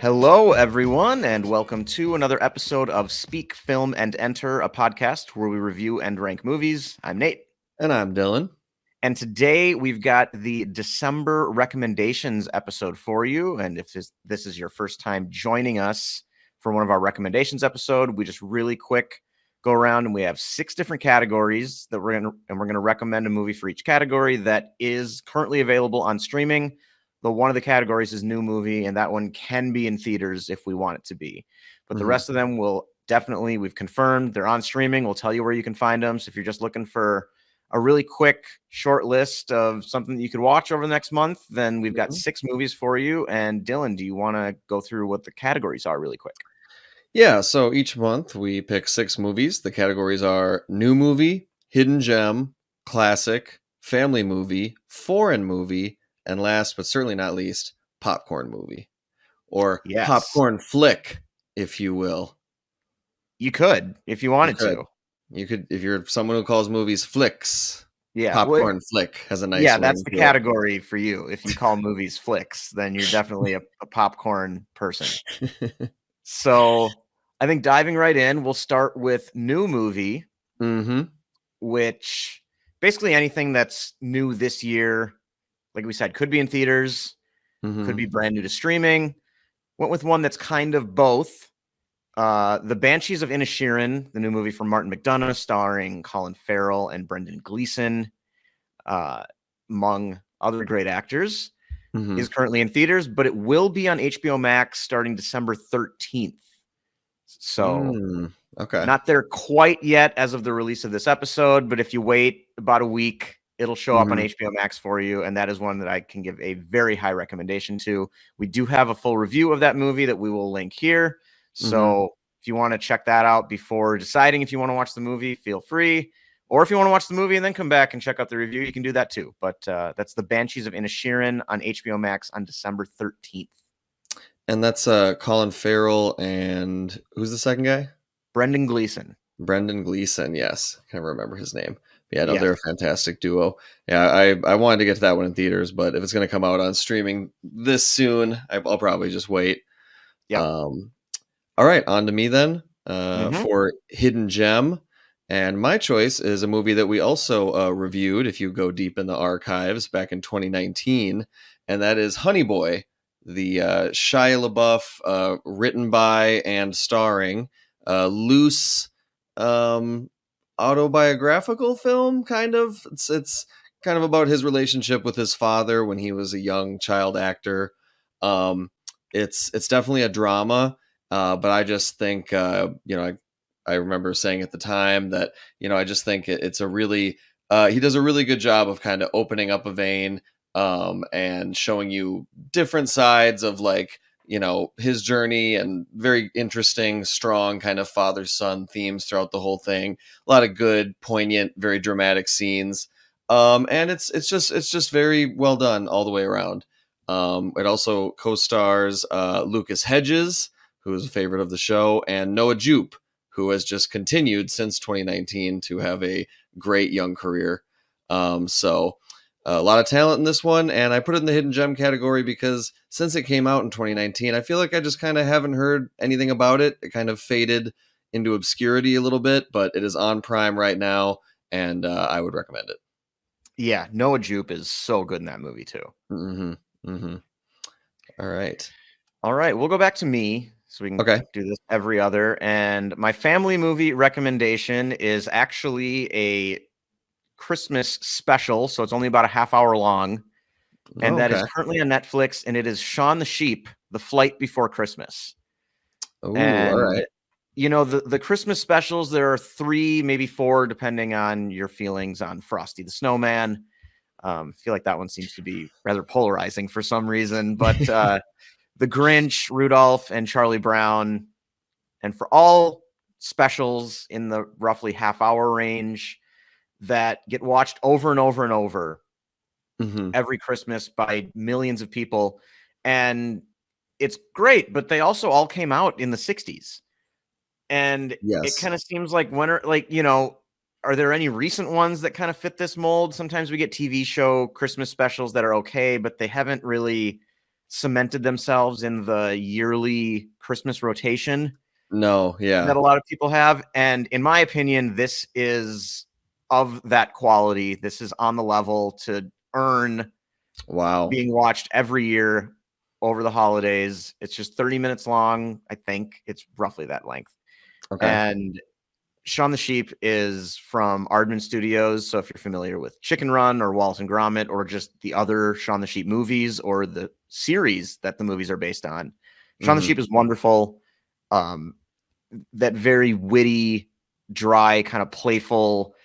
Hello, everyone, and welcome to another episode of Speak, Film, and Enter, a podcast where we review and rank movies. I'm Nate. And I'm Dylan. And today we've got the December recommendations episode for you. And if this is your first time joining us for one of our recommendations episode, we just really quick go around and we have 6 different categories that we're going to recommend a movie for each category that is currently available on streaming. Though one of the categories is new movie, and that one can be in theaters if we want it to be. But the rest of them will definitely, we've confirmed they're on streaming. We'll tell you where you can find them. So if you're just looking for a really quick, short list of something that you could watch over the next month, then we've got 6 movies for you. And Dylan, do you want to go through what the categories are really quick? Yeah, so each month we pick 6 movies. The categories are new movie, hidden gem, classic, family movie, foreign movie, and last but certainly not least, popcorn movie. Or popcorn flick, if you will. You could, if you wanted to. You could, if you're someone who calls movies flicks. Yeah, popcorn flick has a nice. Yeah, that's the category for you. If you call movies flicks, then you're definitely a popcorn person. So I think diving right in, we'll start with new movie, which basically anything that's new this year, like we said, could be in theaters, could be brand new to streaming. Went with one that's kind of both. The Banshees of Inisherin, the new movie from Martin McDonagh, starring Colin Farrell and Brendan Gleeson, among other great actors, is currently in theaters, but it will be on HBO Max starting December 13th. So not there quite yet as of the release of this episode, but if you wait about a week, it'll show up on HBO Max for you, and that is one that I can give a very high recommendation to. We do have a full review of that movie that we will link here. So if you want to check that out before deciding if you want to watch the movie, feel free. Or if you want to watch the movie and then come back and check out the review, you can do that too. But that's The Banshees of Inisherin on HBO Max on December 13th. And that's Colin Farrell and who's the second guy? Brendan Gleeson. Brendan Gleeson, yes. I can't remember his name. Yeah, no, they're a fantastic duo. Yeah, I wanted to get to that one in theaters, but if it's going to come out on streaming this soon, I'll probably just wait. Yeah. All right, on to me then for Hidden Gem. And my choice is a movie that we also reviewed, if you go deep in the archives, back in 2019, and that is Honey Boy, the Shia LaBeouf written by and starring loose autobiographical film, kind of. It's kind of about his relationship with his father when he was a young child actor. It's definitely a drama, but I just think I remember saying at the time that I just think it's a really he does a really good job of kind of opening up a vein and showing you different sides of his journey, and very interesting, strong kind of father-son themes throughout the whole thing. A lot of good, poignant, very dramatic scenes. And it's just very well done all the way around. It also co-stars Lucas Hedges, who is a favorite of the show, and Noah Jupe, who has just continued since 2019 to have a great young career. So a lot of talent in this one, and I put it in the hidden gem category because since it came out in 2019, I feel like I just kind of haven't heard anything about it. It kind of faded into obscurity a little bit, but it is on Prime right now, and I would recommend it. Yeah, Noah Jupe is so good in that movie too. All right, we'll go back to me. So we can do this every other. And my family movie recommendation is actually a Christmas special. So it's only about a half hour long. And that is currently on Netflix. And it is Shaun the Sheep, The Flight Before Christmas. Oh, all right. The Christmas specials, there are 3, maybe 4, depending on your feelings on Frosty the Snowman. I feel like that one seems to be rather polarizing for some reason. But The Grinch, Rudolph, and Charlie Brown. And for all specials in the roughly half-hour range that get watched over and over and over every Christmas by millions of people. And it's great, but they also all came out in the 60s. And it kind of seems like are there any recent ones that kind of fit this mold? Sometimes we get TV show Christmas specials that are okay, but they haven't really cemented themselves in the yearly Christmas rotation No, yeah. that a lot of people have. And in my opinion, this is of that quality. This is on the level to earn Wow. being watched every year over the holidays. It's just 30 minutes long. I think it's roughly that length. Okay. And Shaun the Sheep is from Aardman Studios. So if you're familiar with Chicken Run or Wallace and Gromit or just the other Shaun the Sheep movies or the series that the movies are based on, Shaun the Mhm. Sheep is wonderful. That very witty, dry, kind of playful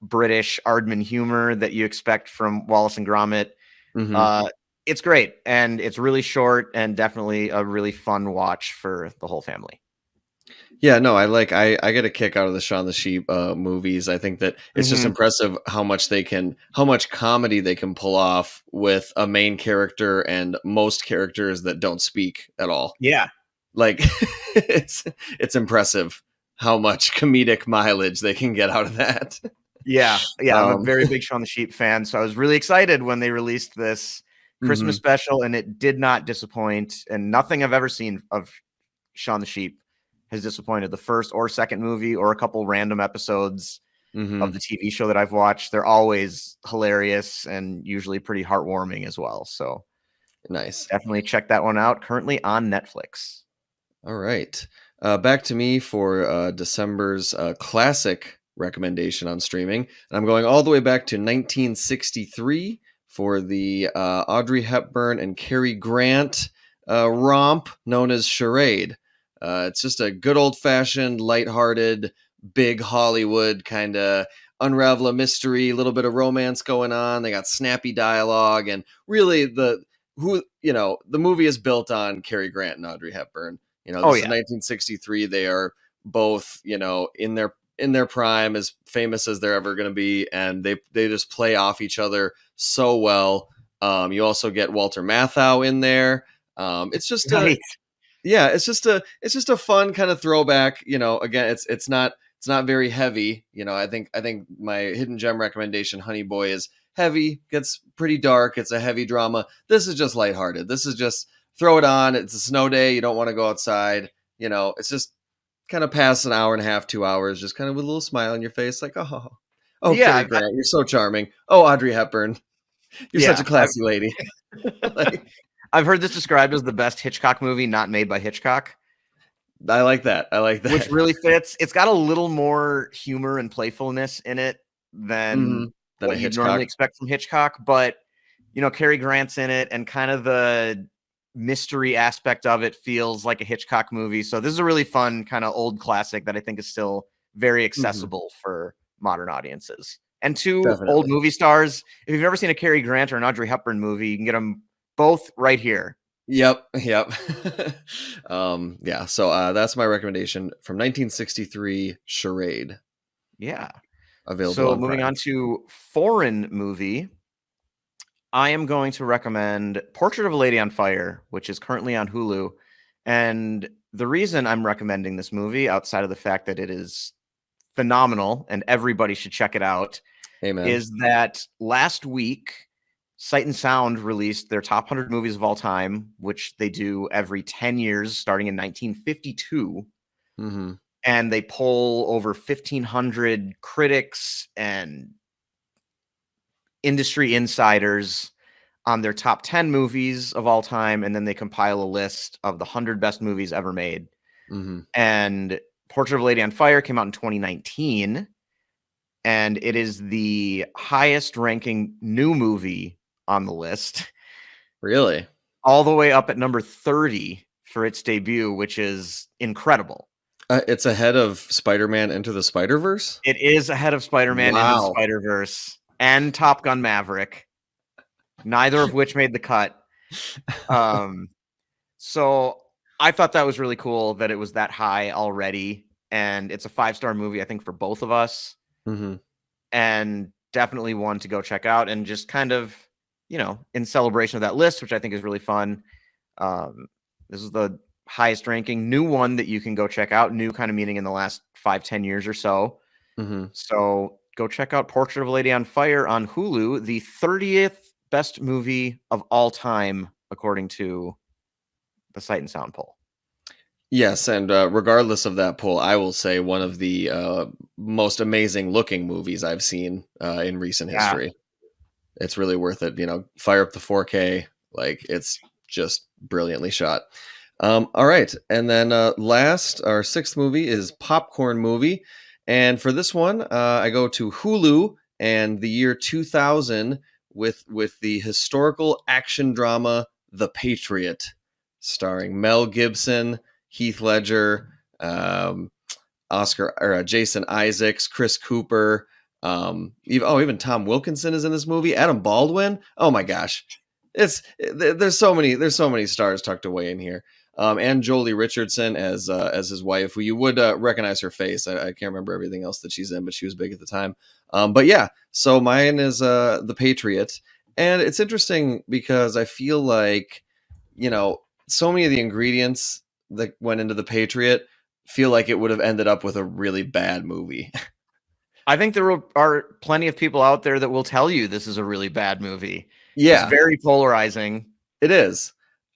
British Aardman humor that you expect from Wallace and Gromit. Mhm. It's great, and it's really short and definitely a really fun watch for the whole family. Yeah, no, I get a kick out of the Shaun the Sheep movies. I think that it's just Mhm. impressive how much comedy they can pull off with a main character and most characters that don't speak at all. Yeah. Like it's it's impressive how much comedic mileage they can get out of that. Yeah. Yeah, I'm a Um, very big Shaun the Sheep fan, so I was really excited when they released this Christmas mhm, special, and it did not disappoint, and nothing I've ever seen of Shaun the Sheep has disappointed. The first or second movie or a couple random episodes of mhm. the TV show that I've watched, they're always hilarious and usually pretty heartwarming as well. So Nice. definitely check that one out. Currently on Netflix. All right. Back to me for December's classic recommendation on streaming. And I'm going all the way back to 1963 for the Audrey Hepburn and Cary Grant romp known as Charade. It's just a good old fashioned, lighthearted, big Hollywood kind of unravel a mystery, a little bit of romance going on. They got snappy dialogue, and really the movie is built on Cary Grant and Audrey Hepburn. Oh This is yeah. 1963. They are both, in their prime, as famous as they're ever going to be, and they just play off each other so well. You also get Walter Matthau in there. It's just a Right. yeah, it's just a fun kind of throwback. Again, it's not very heavy. I think my hidden gem recommendation, Honey Boy, is heavy, gets pretty dark. It's a heavy drama. This is just lighthearted. This is just throw it on. It's a snow day. You don't want to go outside. It's just kind of pass an hour and a half, 2 hours, just kind of with a little smile on your face, like, oh, Yeah. Cary Grant, you're so charming. Oh, Audrey Hepburn, you're such a Yeah. classy lady. Like, I've heard this described as the best Hitchcock movie not made by Hitchcock, I like that. I like which that. really fits. It's got a little more humor and playfulness in it than Than a what you'd Hitchcock. normally expect from Hitchcock, but Cary Grant's in it and kind of the mystery aspect of it feels like a Hitchcock movie. So this is a really fun kind of old classic that I think is still very Mhm. accessible for modern audiences. And two old Definitely. movie stars. If you've never seen a Cary Grant or an Audrey Hepburn movie, you can get them both right here. Yep, yep. Yeah, so that's my recommendation from 1963, Charade, Yeah. available So on moving Prime. on to foreign movie, I am going to recommend Portrait of a Lady on Fire, which is currently on Hulu. And the reason I'm recommending this movie, outside of the fact that it is phenomenal and everybody should check it out, Amen. is that last week, Sight and Sound released their top 100 movies of all time, which they do every 10 years, starting in 1952. Mhm. And they poll over 1,500 critics and industry insiders on their top 10 movies of all time. And then they compile a list of the 100 best movies ever made. Mhm. And Portrait of a Lady on Fire came out in 2019. And it is the highest ranking new movie on the list, Really? all the way up at number 30 for its debut, which is incredible. It's ahead of Spider-Man Into the Spider-Verse? It is ahead of Spider-Man Into the Wow. Spider-Verse and Top Gun Maverick, neither of which made the cut. Um, so I thought that was really cool that it was that high already. And it's a 5-star movie, I think, for both of us. Mhm. And definitely one to go check out and just kind of, in celebration of that list, which I think is really fun. This is the highest ranking new one that you can go check out. New kind of meaning in the last 5-10 years or so. Mhm. So go check out Portrait of a Lady on Fire on Hulu, the 30th best movie of all time, according to the Sight and Sound poll. Yes, and regardless of that poll, I will say one of the most amazing looking movies I've seen in recent history. It's really worth it. Fire up the 4K. Like, it's just brilliantly shot. All right. And then last, our sixth movie is Popcorn Movie. And for this one, I go to Hulu and the year 2000 with the historical action drama The Patriot, starring Mel Gibson, Heath Ledger, Jason Isaacs, Chris Cooper. Even Tom Wilkinson is in this movie. Adam Baldwin. Oh my gosh, there's so many stars tucked away in here. And Jolie Richardson as his wife, who you would recognize her face. I can't remember everything else that she's in, but she was big at the time. But yeah, so mine is The Patriot, and it's interesting because I feel like so many of the ingredients that went into The Patriot feel like it would have ended up with a really bad movie. I think there are plenty of people out there that will tell you this is a really bad movie. Yeah, it's very polarizing. It is.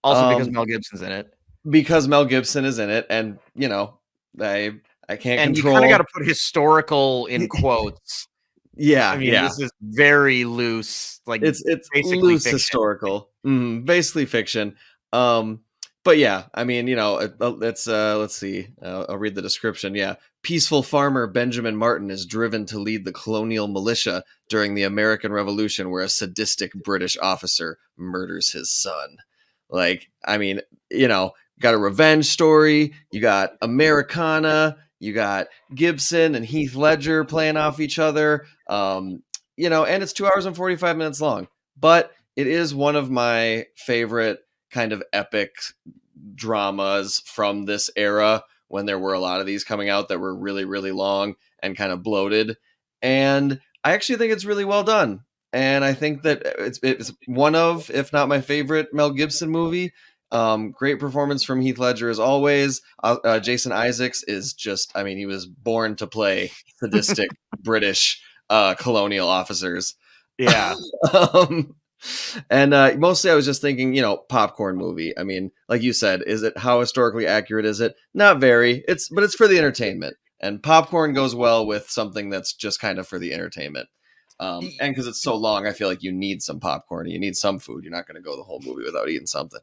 Also because Mel Gibson's in it. Because Mel Gibson is in it, and I can't and control. You kind of got to put historical in quotes. Yeah, I mean, this is very loose. Like, it's basically loose fiction. Historical, basically fiction. But yeah, I mean, let's see. I'll read the description. Yeah. Peaceful farmer Benjamin Martin is driven to lead the colonial militia during the American Revolution, where a sadistic British officer murders his son. Like, I mean, got a revenge story. You got Americana. You got Gibson and Heath Ledger playing off each other. And it's 2 hours and 45 minutes long. But it is one of my favorite kind of epic dramas from this era, when there were a lot of these coming out that were really, really long and kind of bloated. And I actually think it's really well done. And I think that it's one of, if not my favorite, Mel Gibson movie. Great performance from Heath Ledger as always. Jason Isaacs is just, I mean, he was born to play sadistic British colonial officers. Yeah. And mostly I was just thinking, popcorn movie. I mean, like you said, how historically accurate is it? Not very. But it's for the entertainment, and popcorn goes well with something that's just kind of for the entertainment. And because it's so long, I feel like you need some popcorn. You need some food. You're not going to go the whole movie without eating something.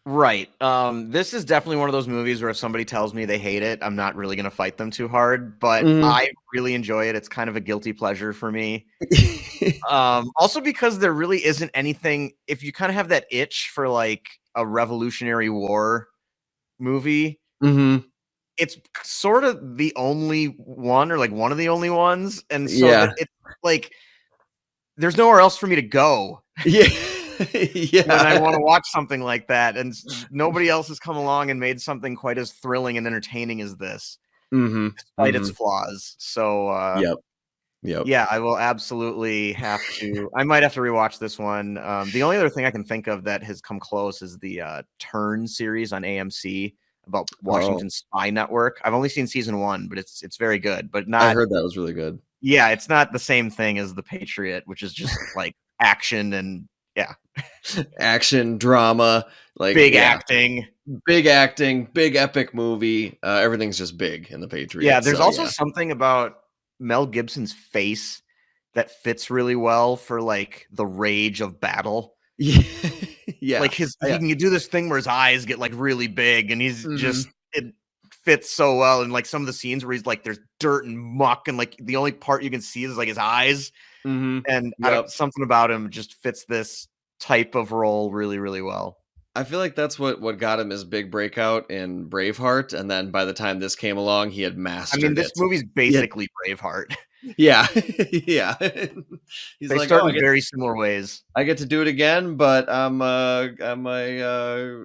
Right. This is definitely one of those movies where if somebody tells me they hate it, I'm not really going to fight them too hard, but I really enjoy it. It's kind of a guilty pleasure for me. Also because there really isn't anything, if you kind of have that itch for like a Revolutionary War movie, it's sort of the only one, or like one of the only ones. And so it's like, there's nowhere else for me to go. Yeah. And I want to watch something like that, and nobody else has come along and made something quite as thrilling and entertaining as this, despite its flaws. So, yeah, I will absolutely have to. I might have to rewatch this one. The only other thing I can think of that has come close is the Turn series on AMC about Washington Spy Network. I've only seen season 1, but it's very good. But not. I heard that was really good. Yeah, it's not the same thing as The Patriot, which is just like action and. Yeah. Action, drama, like big acting, big epic movie. Everything's just big in The Patriot. Yeah, there's also something about Mel Gibson's face that fits really well for like the rage of battle. Yeah. Like he can do this thing where his eyes get like really big, and he's just, it fits so well. And like some of the scenes where he's like, there's dirt and muck, and like the only part you can see is like his eyes. And something about him just fits this type of role really, really well. I feel like that's what got him his big breakout in Braveheart, and then by the time this came along, he had mastered it. This movie's basically Braveheart. Yeah, yeah. They start in very similar ways. I get to do it again, but I'm what am I?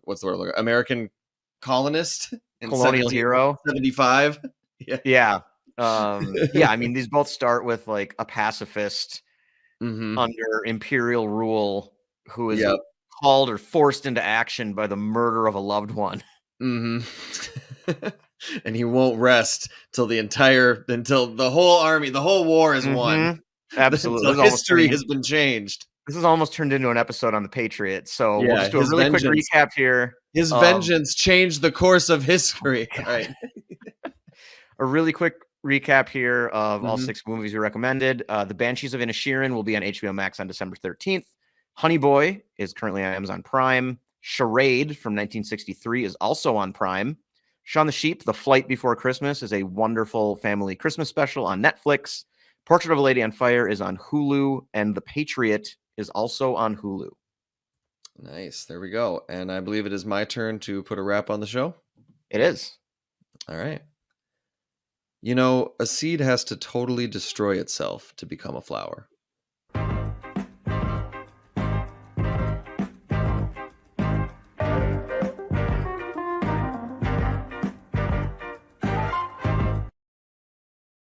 What's the word? American colonist, colonial hero, 75. Yeah. I mean, these both start with like a pacifist under imperial rule who is called or forced into action by the murder of a loved one. And he won't rest till the whole army, the whole war is won. Absolutely. History has been changed. This has almost turned into an episode on the Patriots. So we'll Yeah, just do a his really quick vengeance. recap here. His of- vengeance changed the course of history. God. All right. A really quick recap here of all Mhm. 6 movies we recommended. The Banshees of Inisherin will be on HBO Max on December 13th. Honey Boy is currently on Amazon Prime. Charade from 1963 is also on Prime. Shaun the Sheep, The Flight Before Christmas is a wonderful family Christmas special on Netflix. Portrait of a Lady on Fire is on Hulu, and The Patriot is also on Hulu. Nice. There we go. And I believe it is my turn to put a wrap on the show. It is. All right. You know, a seed has to totally destroy itself to become a flower.